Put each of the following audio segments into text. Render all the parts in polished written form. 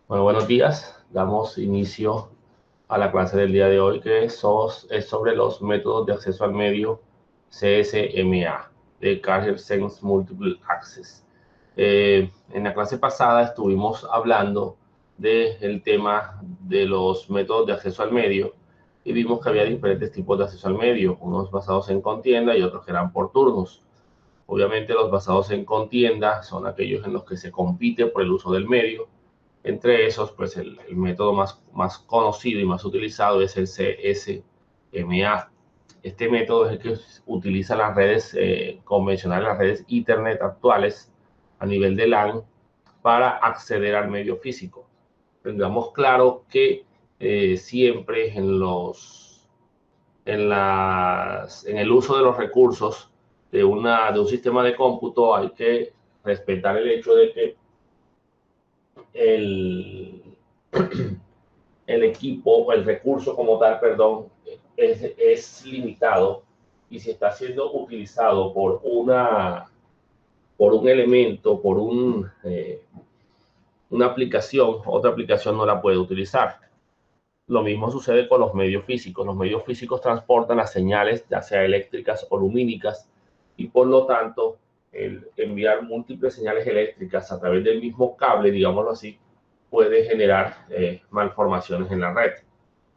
Bueno, buenos días. Damos inicio a la clase del día de hoy es sobre los métodos de acceso al medio CSMA de Carrier Sense Multiple Access. En la clase pasada estuvimos hablando del tema de los métodos de acceso al medio y vimos que había diferentes tipos de acceso al medio, unos basados en contienda y otros que eran por turnos. Obviamente los basados en contienda son aquellos en los que se compite por el uso del medio. Entre esos, pues el método más conocido y más utilizado es el CSMA. Este método es el que utiliza las redes convencionales, las redes Internet actuales a nivel de LAN para acceder al medio físico. Tengamos claro que siempre en el uso de los recursos de un sistema de cómputo hay que respetar el hecho de que el, el equipo o el recurso como tal, perdón, es limitado y si está siendo utilizado por un elemento, una aplicación, otra aplicación no la puede utilizar. Lo mismo sucede con los medios físicos. Los medios físicos transportan las señales, ya sea eléctricas o lumínicas, y por lo tanto, el enviar múltiples señales eléctricas a través del mismo cable, digámoslo así, puede generar malformaciones en la red,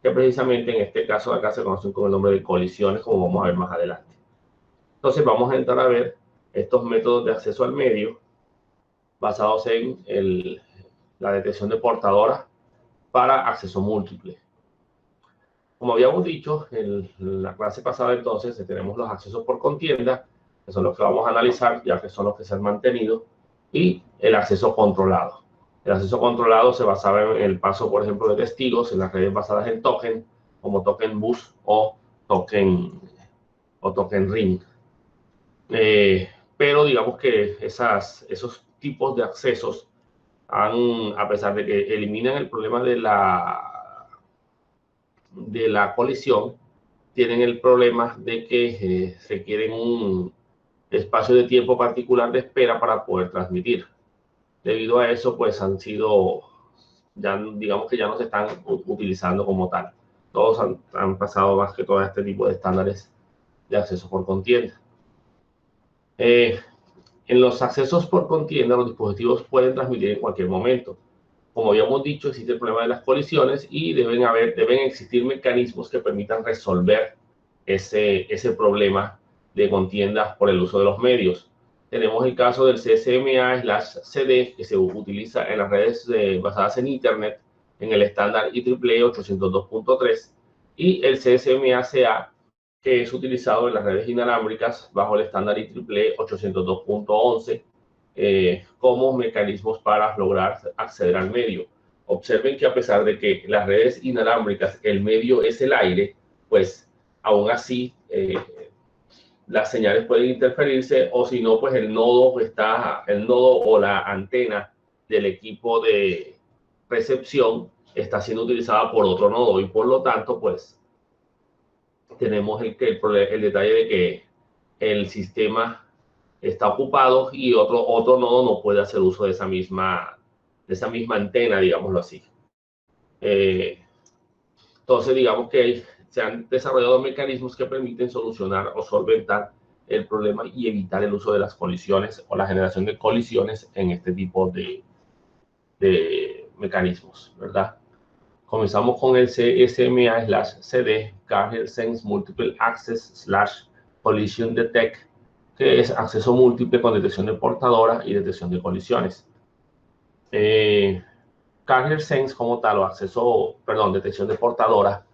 que precisamente en este caso acá se conocen con el nombre de colisiones, como vamos a ver más adelante. Entonces vamos a entrar a ver estos métodos de acceso al medio basados en la detección de portadoras para acceso múltiple. Como habíamos dicho en la clase pasada, entonces tenemos los accesos por contienda, que son los que vamos a analizar, ya que son los que se han mantenido, y el acceso controlado. El acceso controlado se basaba en el paso, por ejemplo, de testigos en las redes basadas en token, como token bus token, o token ring. Pero digamos que esos tipos de accesos, a pesar de que eliminan el problema de la colisión, tienen el problema de que requieren un espacio de tiempo particular de espera para poder transmitir. Debido a eso, pues ya digamos que ya no se están utilizando como tal. Todos han pasado más que todo a este tipo de estándares de acceso por contienda. Eh, en los accesos por contienda, los dispositivos pueden transmitir en cualquier momento. Como habíamos dicho, existe el problema de las colisiones y deben existir mecanismos que permitan resolver ese problema de contiendas por el uso de los medios. Tenemos el caso del CSMA/CD, que se utiliza en las redes basadas en Internet en el estándar IEEE 802.3, y el CSMA/CA, que es utilizado en las redes inalámbricas bajo el estándar IEEE 802.11 como mecanismos para lograr acceder al medio. Observen que a pesar de que las redes inalámbricas, el medio es el aire, pues aún así las señales pueden interferirse, o si no, pues el nodo o la antena del equipo de recepción está siendo utilizada por otro nodo, y por lo tanto, pues tenemos el detalle de que el sistema está ocupado y otro nodo no puede hacer uso de esa misma antena, digámoslo así. Eh, entonces, digamos que se han desarrollado mecanismos que permiten solucionar o solventar el problema y evitar el uso de las colisiones o la generación de colisiones en este tipo de mecanismos, ¿verdad? Comenzamos con el CSMA/CD, Carrier Sense Multiple Access/Collision Detect, que es acceso múltiple con detección de portadora y detección de colisiones. Carrier Sense como tal, detección de portadora,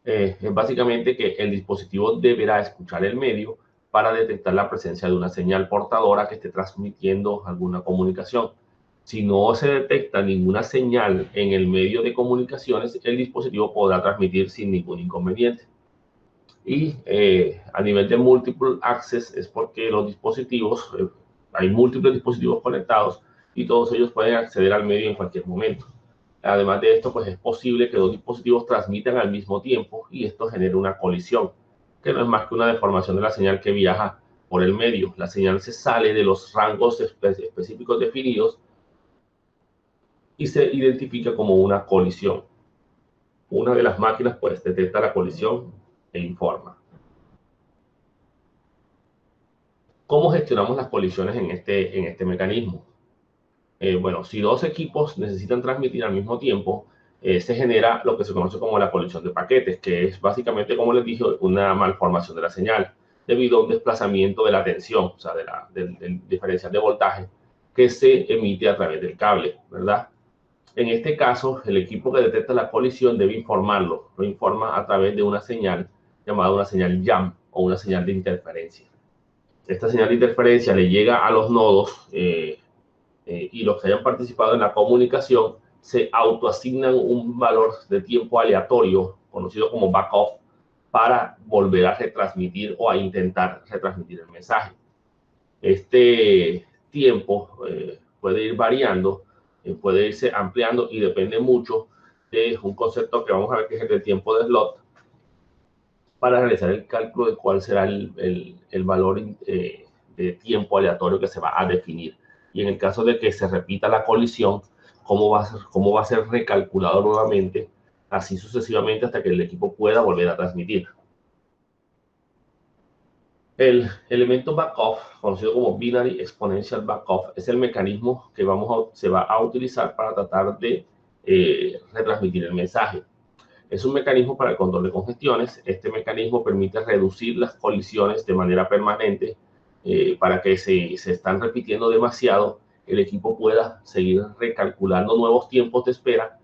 es básicamente que el dispositivo deberá escuchar el medio para detectar la presencia de una señal portadora que esté transmitiendo alguna comunicación. Si no se detecta ninguna señal en el medio de comunicaciones, el dispositivo podrá transmitir sin ningún inconveniente. Y a nivel de multiple access es porque hay múltiples dispositivos conectados y todos ellos pueden acceder al medio en cualquier momento. Además de esto, pues es posible que dos dispositivos transmitan al mismo tiempo y esto genere una colisión, que no es más que una deformación de la señal que viaja por el medio. La señal se sale de los rangos específicos definidos y se identifica como una colisión. Una de las máquinas pues detecta la colisión e informa. ¿Cómo gestionamos las colisiones en este mecanismo? Bueno, si dos equipos necesitan transmitir al mismo tiempo, se genera lo que se conoce como la colisión de paquetes, que es básicamente, como les dije, una malformación de la señal debido a un desplazamiento de la tensión, o sea, del diferencial de voltaje que se emite a través del cable, ¿verdad? En este caso, el equipo que detecta la colisión debe informarlo, lo informa a través de una señal llamada una señal jump o una señal de interferencia. Esta señal de interferencia le llega a los nodos y los que hayan participado en la comunicación se autoasignan un valor de tiempo aleatorio, conocido como backoff, para volver a retransmitir o a intentar retransmitir el mensaje. Este tiempo puede ir variando, puede irse ampliando y depende mucho de un concepto que vamos a ver que es el de tiempo de slot para realizar el cálculo de cuál será el valor de tiempo aleatorio que se va a definir. Y en el caso de que se repita la colisión, cómo va a ser recalculado nuevamente, así sucesivamente hasta que el equipo pueda volver a transmitir. El elemento backoff, conocido como Binary Exponential Backoff, es el mecanismo que se va a utilizar para tratar de retransmitir el mensaje. Es un mecanismo para el control de congestiones. Este mecanismo permite reducir las colisiones de manera permanente para que se están repitiendo demasiado, el equipo pueda seguir recalculando nuevos tiempos de espera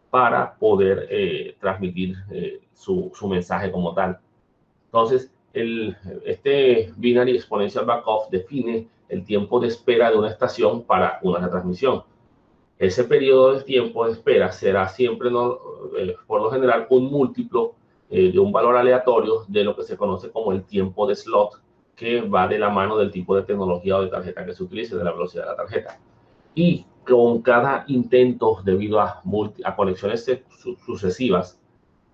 para poder transmitir su mensaje como tal. Entonces, este Binary Exponential Backoff define el tiempo de espera de una estación para una retransmisión. Ese periodo de tiempo de espera será siempre, por lo general, un múltiplo de un valor aleatorio de lo que se conoce como el tiempo de slot, que va de la mano del tipo de tecnología o de tarjeta que se utilice, de la velocidad de la tarjeta. Y con cada intento, debido a conexiones sucesivas,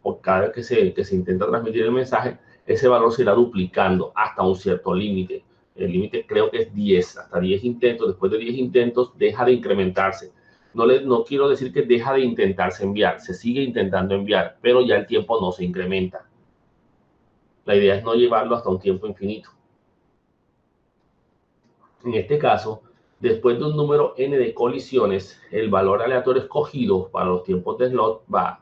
por cada vez que se intenta transmitir el mensaje, ese valor se irá duplicando hasta un cierto límite. El límite creo que es 10, hasta 10 intentos. Después de 10 intentos deja de incrementarse. No quiero decir que deja de intentarse enviar, se sigue intentando enviar, pero ya el tiempo no se incrementa. La idea es no llevarlo hasta un tiempo infinito. En este caso, después de un número n de colisiones, el valor aleatorio escogido para los tiempos de slot va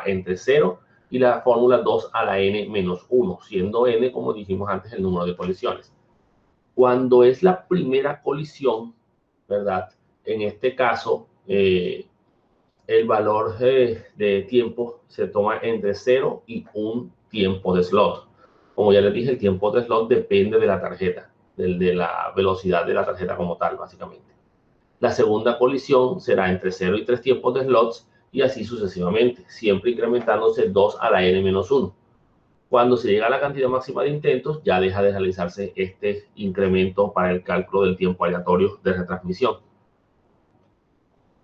entre 0 y la fórmula 2 a la n menos 1, siendo n, como dijimos antes, el número de colisiones. Cuando es la primera colisión, ¿verdad? En este caso, el valor de tiempo se toma entre 0 y 1 tiempo de slot. Como ya les dije, el tiempo de slot depende de la tarjeta, de la velocidad de la tarjeta como tal, básicamente. La segunda colisión será entre 0 y 3 tiempos de slots y así sucesivamente, siempre incrementándose 2 a la n-1. Cuando se llega a la cantidad máxima de intentos, ya deja de realizarse este incremento para el cálculo del tiempo aleatorio de retransmisión.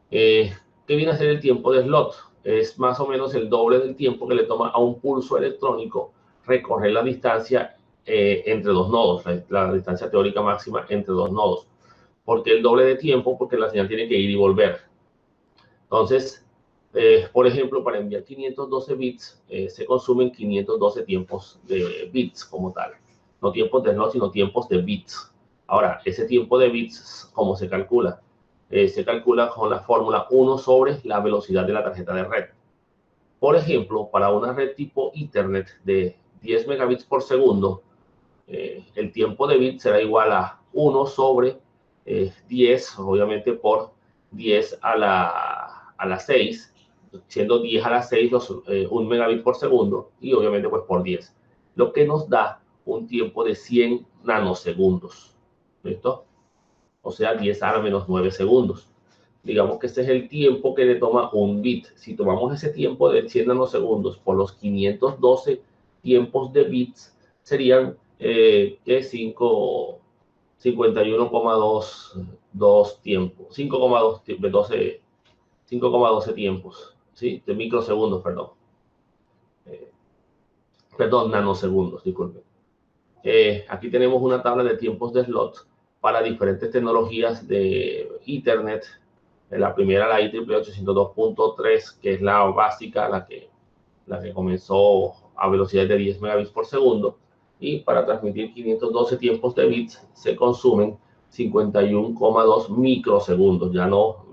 ¿Qué viene a ser el tiempo de slot? Es más o menos el doble del tiempo que le toma a un pulso electrónico recorrer la distancia entre dos nodos, la distancia teórica máxima entre dos nodos. ¿Por qué el doble de tiempo? Porque la señal tiene que ir y volver. Entonces, por ejemplo, para enviar 512 bits, se consumen 512 tiempos de bits como tal. No tiempos de slot, sino tiempos de bits. Ahora, ese tiempo de bits, ¿cómo se calcula? Se calcula con la fórmula 1 sobre la velocidad de la tarjeta de red. Por ejemplo, para una red tipo Ethernet de 10 megabits por segundo, el tiempo de bit será igual a 1 sobre 10, obviamente por 10 a la 6, siendo 10 a la 6 1 megabit por segundo y obviamente pues por 10, lo que nos da un tiempo de 100 nanosegundos. ¿Listo? O sea, 10 a la menos 9 segundos. Digamos que ese es el tiempo que le toma un bit. Si tomamos ese tiempo de 100 nanosegundos por los 512 tiempos de bits, serían 51,2 tiempos, 5,12 tiempos, ¿sí? De microsegundos, perdón. Perdón, nanosegundos, disculpen. Aquí tenemos una tabla de tiempos de slot para diferentes tecnologías de Ethernet La primera, la IEEE 802.3, que es la básica, la que comenzó a velocidades de 10 megabits por segundo. Y para transmitir 512 tiempos de bits se consumen 51,2 microsegundos, ya no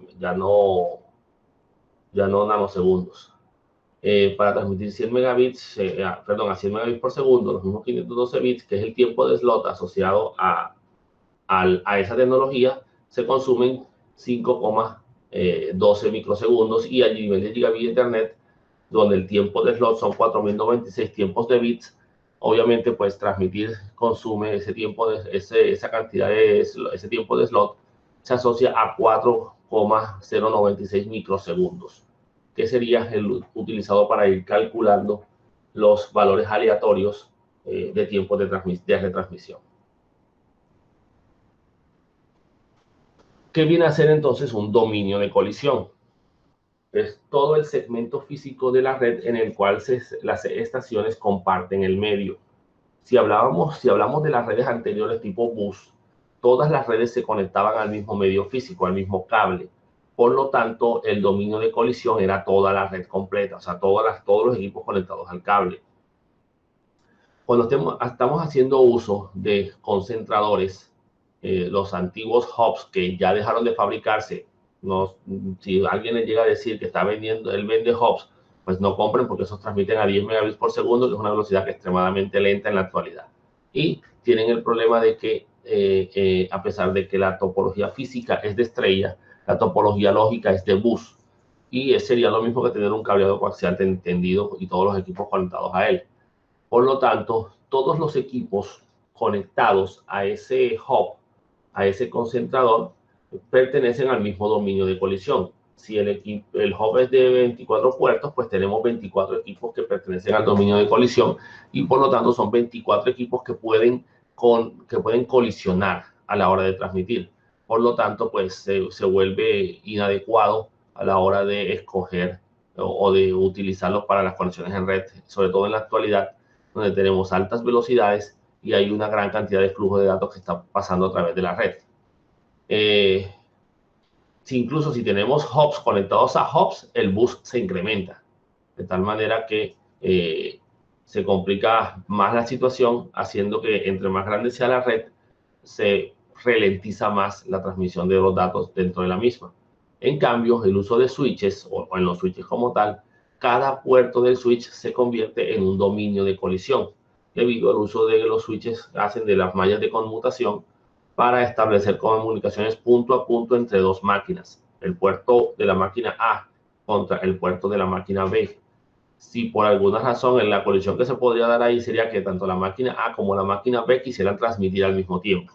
nanosegundos. Para transmitir 100 megabits, a 100 megabits por segundo, los mismos 512 bits, que es el tiempo de slot asociado a esa tecnología, se consumen 5,12 microsegundos, y a nivel de gigabit de Ethernet, donde el tiempo de slot son 4096 tiempos de bits, obviamente pues transmitir consume ese tiempo, esa cantidad ese tiempo de slot se asocia a 4,096 microsegundos, que sería el utilizado para ir calculando los valores aleatorios de tiempo de retransmisión. ¿Qué viene a ser entonces un dominio de colisión? Es todo el segmento físico de la red en el cual las estaciones comparten el medio. Si hablamos de las redes anteriores tipo bus, todas las redes se conectaban al mismo medio físico, al mismo cable. Por lo tanto, el dominio de colisión era toda la red completa, o sea, todos los equipos conectados al cable. Cuando estamos haciendo uso de concentradores, los antiguos hubs que ya dejaron de fabricarse, si alguien le llega a decir que él vende hubs, pues no compren, porque esos transmiten a 10 megabits por segundo, que es una velocidad que es extremadamente lenta en la actualidad. Y tienen el problema de que, a pesar de que la topología física es de estrella, la topología lógica es de bus. Y sería lo mismo que tener un cableado coaxial tendido y todos los equipos conectados a él. Por lo tanto, todos los equipos conectados a ese hub, a ese concentrador, pertenecen al mismo dominio de colisión. Si el hub es de 24 puertos, pues tenemos 24 equipos que pertenecen al dominio de colisión, y por lo tanto son 24 equipos que pueden colisionar a la hora de transmitir. Por lo tanto, pues se vuelve inadecuado a la hora de escoger o de utilizarlos para las conexiones en red, sobre todo en la actualidad, donde tenemos altas velocidades y hay una gran cantidad de flujo de datos que está pasando a través de la red. Incluso si tenemos hubs conectados a hubs, el bus se incrementa, de tal manera que se complica más la situación, haciendo que entre más grande sea la red, se ralentiza más la transmisión de los datos dentro de la misma. En cambio, el uso de switches, o en los switches como tal, cada puerto del switch se convierte en un dominio de colisión, debido al uso de los switches que hacen de las mallas de conmutación para establecer comunicaciones punto a punto entre dos máquinas, el puerto de la máquina A contra el puerto de la máquina B. Si por alguna razón en la colisión que se podría dar ahí sería que tanto la máquina A como la máquina B quisieran transmitir al mismo tiempo.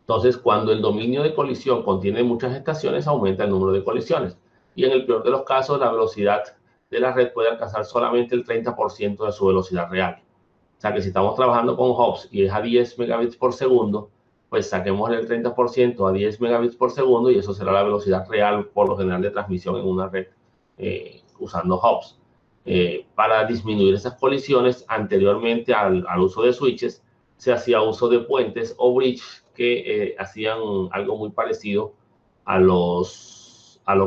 Entonces, cuando el dominio de colisión contiene muchas estaciones, aumenta el número de colisiones. Y en el peor de los casos, la velocidad de la red puede alcanzar solamente el 30% de su velocidad real. O sea que si estamos trabajando con hubs y es a 10 megabits por segundo, pues saquemos el 30% a 10 megabits por segundo, y eso será la velocidad real por lo general de transmisión en una red usando hubs. Para disminuir esas colisiones, anteriormente al uso de switches, se hacía uso de puentes o bridges que hacían algo muy parecido a lo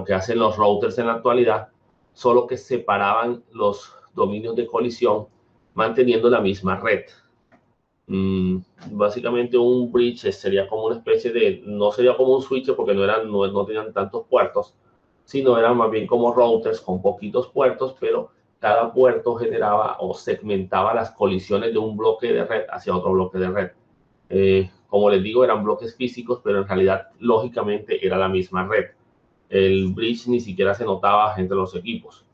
que hacen los routers en la actualidad, solo que separaban los dominios de colisión manteniendo la misma red. Básicamente un bridge sería como una especie de, no sería como un switch porque no tenían tantos puertos, sino eran más bien como routers con poquitos puertos, pero cada puerto generaba o segmentaba las colisiones de un bloque de red hacia otro bloque de red. Como les digo, eran bloques físicos, pero en realidad, lógicamente, era la misma red. El bridge ni siquiera se notaba entre los equipos.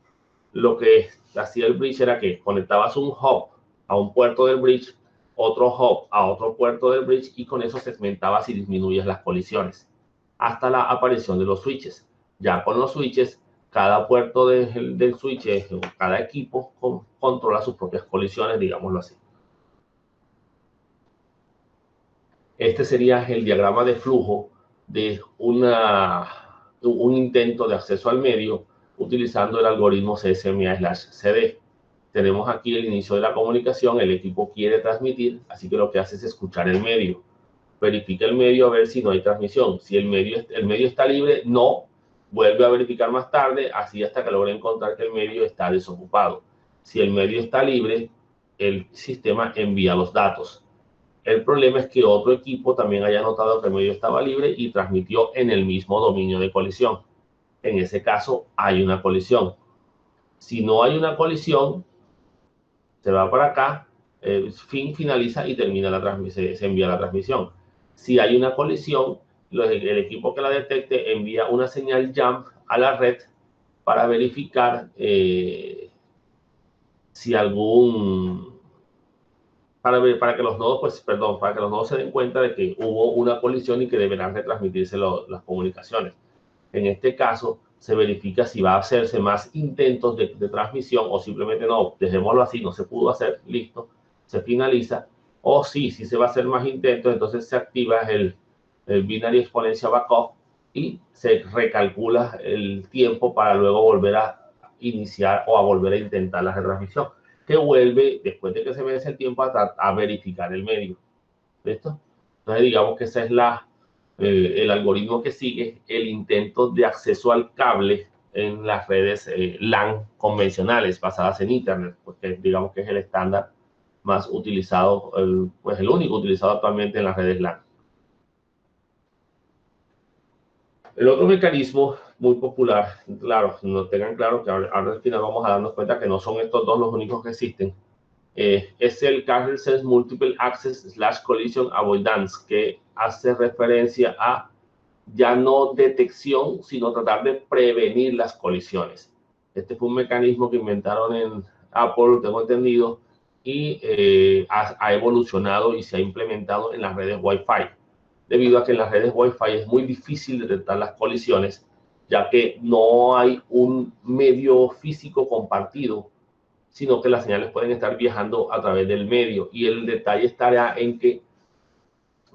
Lo que hacía el bridge era que conectabas un hub a un puerto del bridge, otro hub a otro puerto del bridge, y con eso segmentabas y disminuías las colisiones hasta la aparición de los switches. Ya con los switches, cada puerto del switch, cada equipo controla sus propias colisiones, digámoslo así. Este sería el diagrama de flujo de un intento de acceso al medio utilizando el algoritmo CSMA/CD. Tenemos aquí el inicio de la comunicación, el equipo quiere transmitir, así que lo que hace es escuchar el medio. verifica el medio a ver si no hay transmisión. Si el medio está libre, no, vuelve a verificar más tarde, así hasta que logre encontrar que el medio está desocupado. Si el medio está libre, el sistema envía los datos. El problema es que otro equipo también haya notado que el medio estaba libre y transmitió en el mismo dominio de colisión. En ese caso, hay una colisión. Si no hay una colisión, se va para acá, finaliza y termina la transmisión, se envía la transmisión. Si hay una colisión, el equipo que la detecte envía una señal jump a la red para verificar si para que los nodos, para que los nodos se den cuenta de que hubo una colisión y que deberán retransmitirse las comunicaciones. En este caso, se verifica si va a hacerse más intentos de transmisión o simplemente no, dejémoslo así, no se pudo hacer, listo, se finaliza. O sí, si se va a hacer más intentos, entonces se activa el Binary Exponential Backup y se recalcula el tiempo para luego volver a iniciar o a volver a intentar la retransmisión, que vuelve, después de que se vence el tiempo, a verificar el medio. ¿Listo? Entonces, digamos que esa es el algoritmo que sigue el intento de acceso al cable en las redes LAN convencionales basadas en Internet, porque digamos que es el estándar más utilizado, pues el único utilizado actualmente en las redes LAN. El otro mecanismo muy popular, claro, no tengan claro que ahora al final vamos a darnos cuenta que no son estos dos los únicos que existen, es el Kernel Sense Multiple Access / Collision Avoidance, que hace referencia a ya no detección, sino tratar de prevenir las colisiones. Este fue un mecanismo que inventaron en Apple, tengo entendido, y ha evolucionado y se ha implementado en las redes Wi-Fi, debido a que en las redes Wi-Fi es muy difícil detectar las colisiones, ya que no hay un medio físico compartido, sino que las señales pueden estar viajando a través del medio. Y el detalle estará en que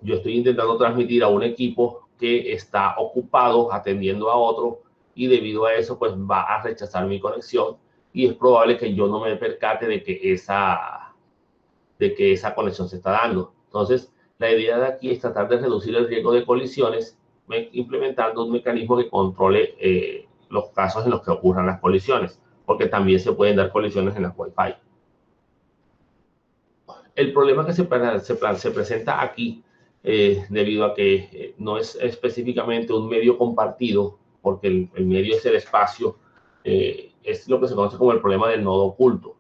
yo estoy intentando transmitir a un equipo que está ocupado atendiendo a otro y debido a eso pues va a rechazar mi conexión y es probable que yo no me percate de que esa conexión se está dando. Entonces, la idea de aquí es tratar de reducir el riesgo de colisiones implementando un mecanismo que controle los casos en los que ocurran las colisiones, porque también se pueden dar colisiones en las Wi-Fi. El problema que se presenta aquí, debido a que no es específicamente un medio compartido, porque el medio es el espacio, es lo que se conoce como el problema del nodo oculto.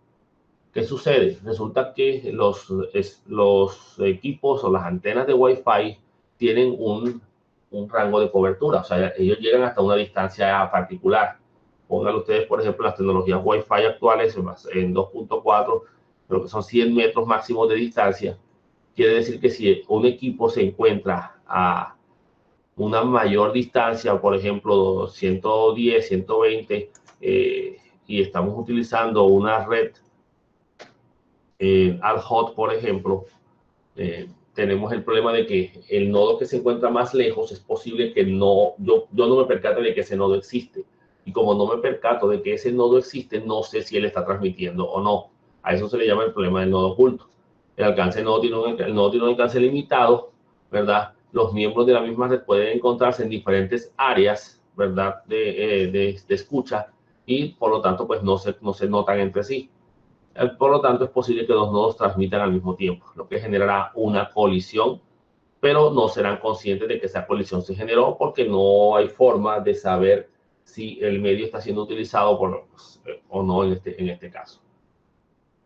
¿Qué sucede? Resulta que los equipos o las antenas de Wi-Fi tienen un rango de cobertura, o sea, ellos llegan hasta una distancia particular. Pongan ustedes, por ejemplo, las tecnologías Wi-Fi actuales en 2.4, creo que son 100 metros máximos de distancia. Quiere decir que si un equipo se encuentra a una mayor distancia, por ejemplo, 110, 120, y estamos utilizando una red ad hoc, por ejemplo, tenemos el problema de que el nodo que se encuentra más lejos es posible que yo no me percate de que ese nodo existe. Y como no me percato de que ese nodo existe, no sé si él está transmitiendo o no. A eso se le llama el problema del nodo oculto. El nodo tiene un alcance limitado, ¿verdad? Los miembros de la misma red pueden encontrarse en diferentes áreas, ¿verdad? De escucha y por lo tanto pues no se notan entre sí. Por lo tanto, es posible que los nodos transmitan al mismo tiempo, lo que generará una colisión, pero no serán conscientes de que esa colisión se generó porque no hay forma de saber si el medio está siendo utilizado o no en este caso.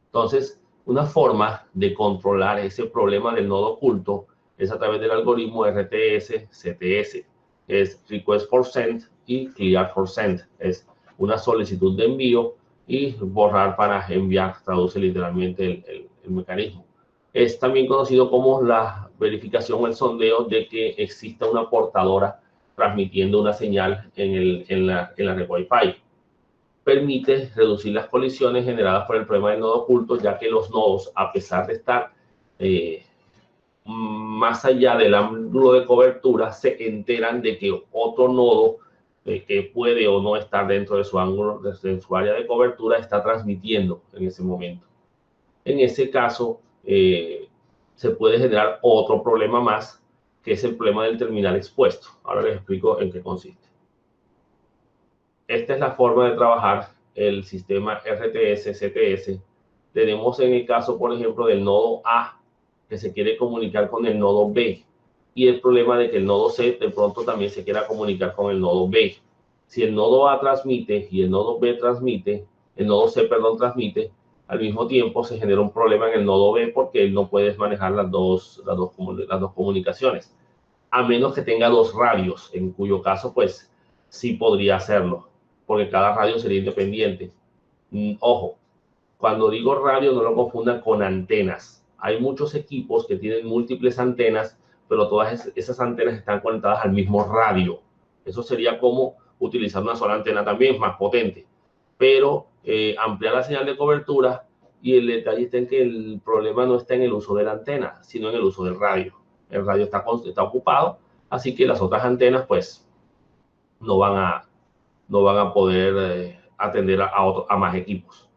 Entonces, una forma de controlar ese problema del nodo oculto es a través del algoritmo RTS-CTS, que es Request for Send y Clear for Send. Es una solicitud de envío y borrar para enviar, traduce literalmente el mecanismo. Es también conocido como la verificación o el sondeo de que exista una portadora transmitiendo una señal en la red Wi-Fi. Permite reducir las colisiones generadas por el problema del nodo oculto, ya que los nodos, a pesar de estar más allá del ángulo de cobertura, se enteran de que otro nodo que puede o no estar dentro de su ángulo, de su área de cobertura, está transmitiendo en ese momento. En ese caso, se puede generar otro problema más, que es el problema del terminal expuesto. Ahora les explico en qué consiste. Esta es la forma de trabajar el sistema RTS-CTS. Tenemos en el caso, por ejemplo, del nodo A, que se quiere comunicar con el nodo B, y el problema de que el nodo C de pronto también se quiera comunicar con el nodo B. Si el nodo A transmite y el nodo B transmite, el nodo C, perdón, transmite, al mismo tiempo se genera un problema en el nodo B porque él no puede manejar las dos comunicaciones, a menos que tenga dos radios, en cuyo caso, pues, sí podría hacerlo, porque cada radio sería independiente. Ojo, cuando digo radio, no lo confundan con antenas. Hay muchos equipos que tienen múltiples antenas, pero todas esas antenas están conectadas al mismo radio. Eso sería como utilizar una sola antena también, más potente. Pero ampliar la señal de cobertura, y el detalle está en que el problema no está en el uso de la antena, sino en el uso del radio. El radio está ocupado, así que las otras antenas pues no van a poder atender a más equipos.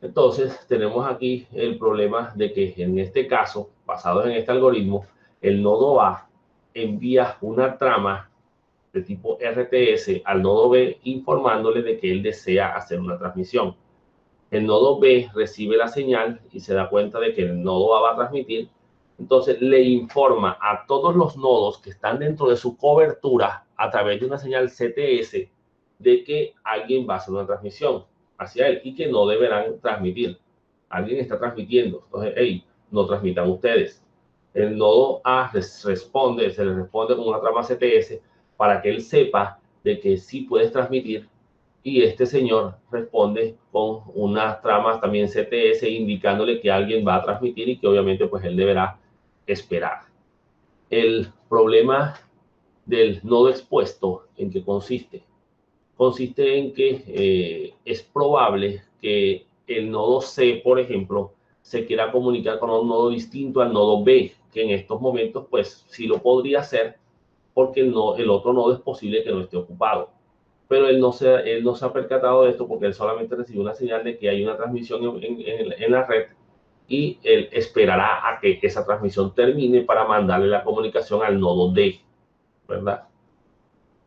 Entonces tenemos aquí el problema de que en este caso, basado en este algoritmo, el nodo A envía una trama de tipo RTS al nodo B informándole de que él desea hacer una transmisión. El nodo B recibe la señal y se da cuenta de que el nodo A va a transmitir. Entonces le informa a todos los nodos que están dentro de su cobertura a través de una señal CTS de que alguien va a hacer una transmisión hacia él y que no deberán transmitir. Alguien está transmitiendo. Entonces, hey, no transmitan ustedes. El nodo A se le responde con una trama CTS para que él sepa de que sí puedes transmitir, y este señor responde con unas tramas también CTS indicándole que alguien va a transmitir y que obviamente pues él deberá esperar. El problema del nodo expuesto, ¿en qué consiste? Consiste en que es probable que el nodo C, por ejemplo, se quiera comunicar con un nodo distinto al nodo B, que en estos momentos pues sí lo podría hacer, porque el otro nodo es posible que no esté ocupado. Pero él no se ha percatado de esto porque él solamente recibe una señal de que hay una transmisión en la red, y él esperará a que esa transmisión termine para mandarle la comunicación al nodo D, ¿verdad?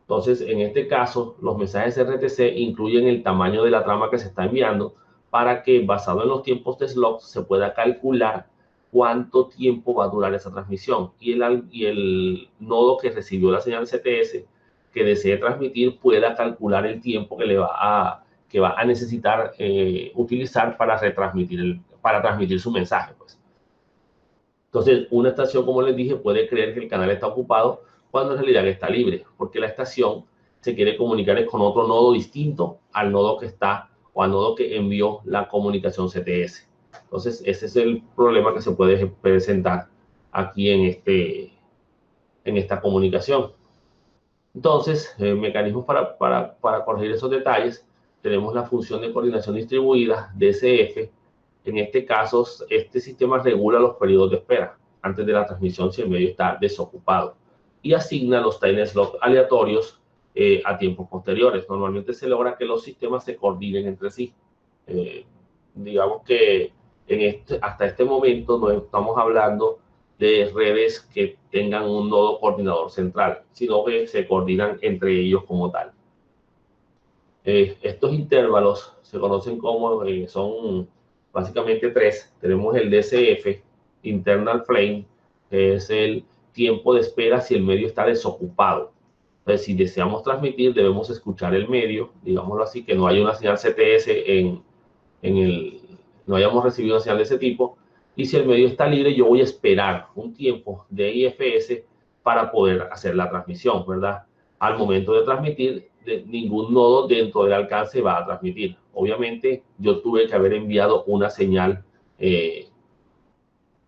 Entonces, en este caso, los mensajes RTC incluyen el tamaño de la trama que se está enviando para que, basado en los tiempos de slot, se pueda calcular cuánto tiempo va a durar esa transmisión. Y el nodo que recibió la señal CTS que desee transmitir pueda calcular el tiempo que va a necesitar utilizar para transmitir su mensaje, pues. Entonces, una estación, como les dije, puede creer que el canal está ocupado cuando en realidad está libre, porque la estación se quiere comunicar con otro nodo distinto al nodo que está o al nodo que envió la comunicación CTS. Entonces, ese es el problema que se puede presentar aquí en esta comunicación. Entonces, mecanismos para corregir esos detalles, tenemos la función de coordinación distribuida, DCF. En este caso, este sistema regula los periodos de espera antes de la transmisión si el medio está desocupado, y asigna los time slots aleatorios a tiempos posteriores. Normalmente se logra que los sistemas se coordinen entre sí. Digamos que hasta este momento no estamos hablando de redes que tengan un nodo coordinador central, sino que se coordinan entre ellos como tal. Estos intervalos se conocen como, son básicamente tres. Tenemos el DCF, Internal Frame, que es el tiempo de espera si el medio está desocupado. Entonces, si deseamos transmitir, debemos escuchar el medio, digámoslo así, que no haya una señal CTS no hayamos recibido una señal de ese tipo. Y si el medio está libre, yo voy a esperar un tiempo de IFS para poder hacer la transmisión, ¿verdad? Al momento de transmitir, ningún nodo dentro del alcance va a transmitir. Obviamente, yo tuve que haber enviado una señal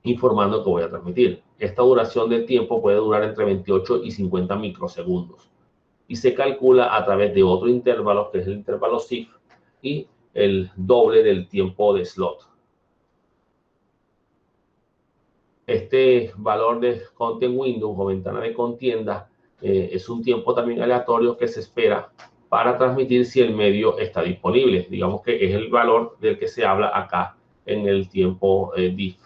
informando que voy a transmitir. Esta duración del tiempo puede durar entre 28 y 50 microsegundos. Y se calcula a través de otro intervalo, que es el intervalo SIF, y el doble del tiempo de slot. Este valor de content window o ventana de contienda es un tiempo también aleatorio que se espera para transmitir si el medio está disponible. Digamos que es el valor del que se habla acá en el tiempo diff.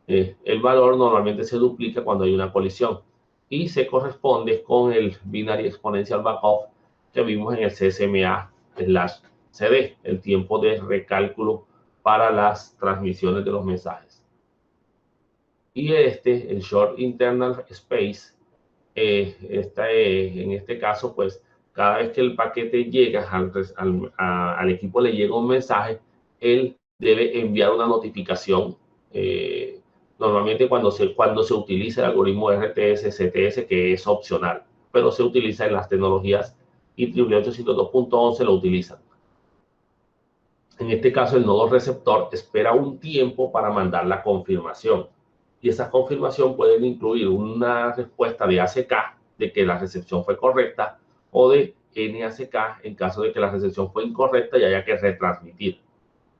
El valor normalmente se duplica cuando hay una colisión y se corresponde con el Binary Exponential Backoff que vimos en el CSMA/CD, el tiempo de recálculo para las transmisiones de los mensajes. Y el Short Internal Space, en este caso, pues cada vez que el paquete llega al equipo le llega un mensaje, él debe enviar una notificación. Normalmente cuando se utiliza el algoritmo RTS, CTS, que es opcional, pero se utiliza en las tecnologías IEEE 802.11 lo utilizan. En este caso, el nodo receptor espera un tiempo para mandar la confirmación. Y esa confirmación puede incluir una respuesta de ACK de que la recepción fue correcta o de NACK en caso de que la recepción fue incorrecta y haya que retransmitir.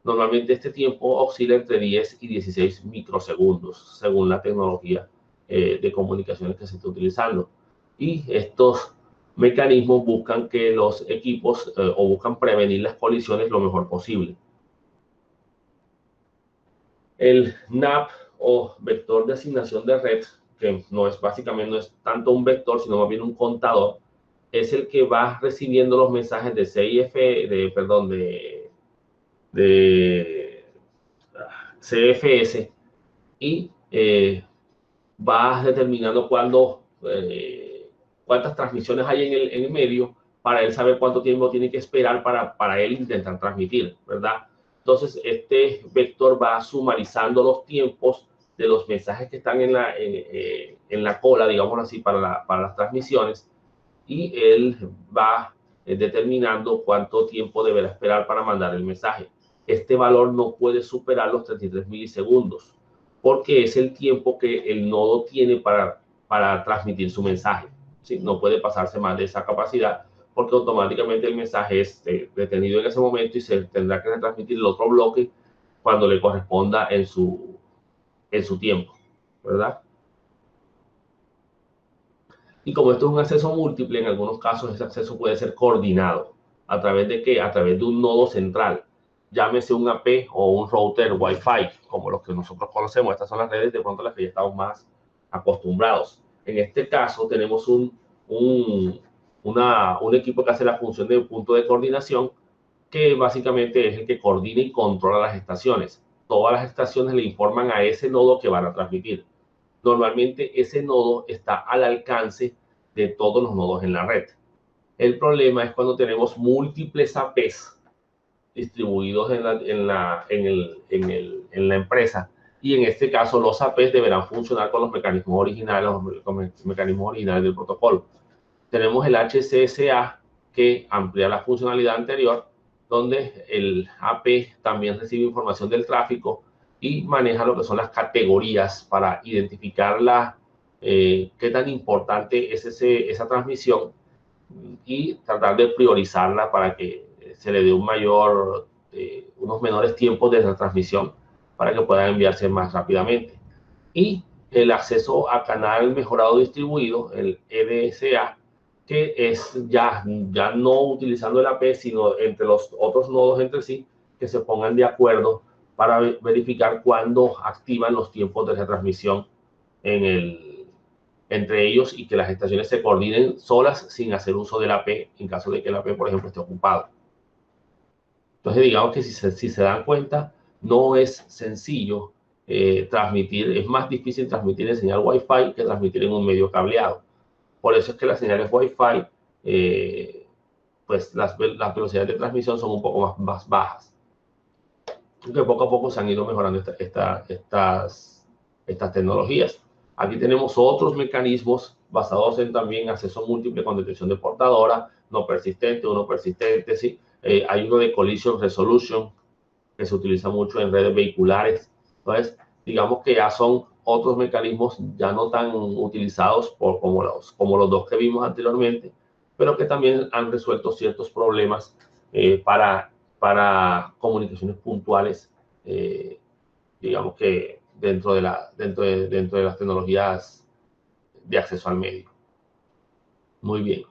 Normalmente este tiempo oscila entre 10 y 16 microsegundos según la tecnología de comunicaciones que se esté utilizando. Y estos mecanismos buscan que los equipos o buscan prevenir las colisiones lo mejor posible. El NAP o vector de asignación de red, que básicamente no es tanto un vector, sino más bien un contador, es el que va recibiendo los mensajes de CFS y va determinando cuántas transmisiones hay en el medio para él saber cuánto tiempo tiene que esperar para él intentar transmitir, ¿verdad? Entonces, este vector va sumarizando los tiempos de los mensajes que están en la cola, digamos así, para las transmisiones, y él va determinando cuánto tiempo deberá esperar para mandar el mensaje. Este valor no puede superar los 33 milisegundos, porque es el tiempo que el nodo tiene para transmitir su mensaje. ¿Sí? No puede pasarse más de esa capacidad, porque automáticamente el mensaje es detenido en ese momento y se tendrá que retransmitir el otro bloque cuando le corresponda en su tiempo, ¿verdad? Y como esto es un acceso múltiple, en algunos casos ese acceso puede ser coordinado. ¿A través de qué? A través de un nodo central. Llámese un AP o un router Wi-Fi, como los que nosotros conocemos. Estas son las redes de pronto a las que ya estamos más acostumbrados. En este caso tenemos un equipo que hace la función de punto de coordinación, que básicamente es el que coordina y controla las estaciones. Todas las estaciones le informan a ese nodo que van a transmitir. Normalmente ese nodo está al alcance de todos los nodos en la red. El problema es cuando tenemos múltiples APs distribuidos en la empresa, y en este caso los APs deberán funcionar con los mecanismos originales del protocolo. Tenemos el HCSA, que amplía la funcionalidad anterior, donde el AP también recibe información del tráfico y maneja lo que son las categorías para identificar qué tan importante es esa transmisión y tratar de priorizarla para que se le dé unos menores tiempos de transmisión para que puedan enviarse más rápidamente. Y el acceso a canal mejorado distribuido, el EDSA, que es ya no utilizando el AP, sino entre los otros nodos entre sí, que se pongan de acuerdo para verificar cuándo activan los tiempos de retransmisión entre ellos, y que las estaciones se coordinen solas sin hacer uso del AP en caso de que el AP, por ejemplo, esté ocupado. Entonces, digamos que si se dan cuenta, no es sencillo transmitir, es más difícil transmitir en señal Wi-Fi que transmitir en un medio cableado. Por eso es que las señales Wi-Fi, pues las velocidades de transmisión son un poco más bajas. Aunque poco a poco se han ido mejorando estas tecnologías. Aquí tenemos otros mecanismos basados en también acceso múltiple con detección de portadora, no persistente, uno persistente, ¿sí? Hay uno de Collision Resolution que se utiliza mucho en redes vehiculares. Entonces, digamos que ya son otros mecanismos ya no tan utilizados como los dos que vimos anteriormente, pero que también han resuelto ciertos problemas para comunicaciones puntuales, digamos que dentro de las tecnologías de acceso al medio. Muy bien.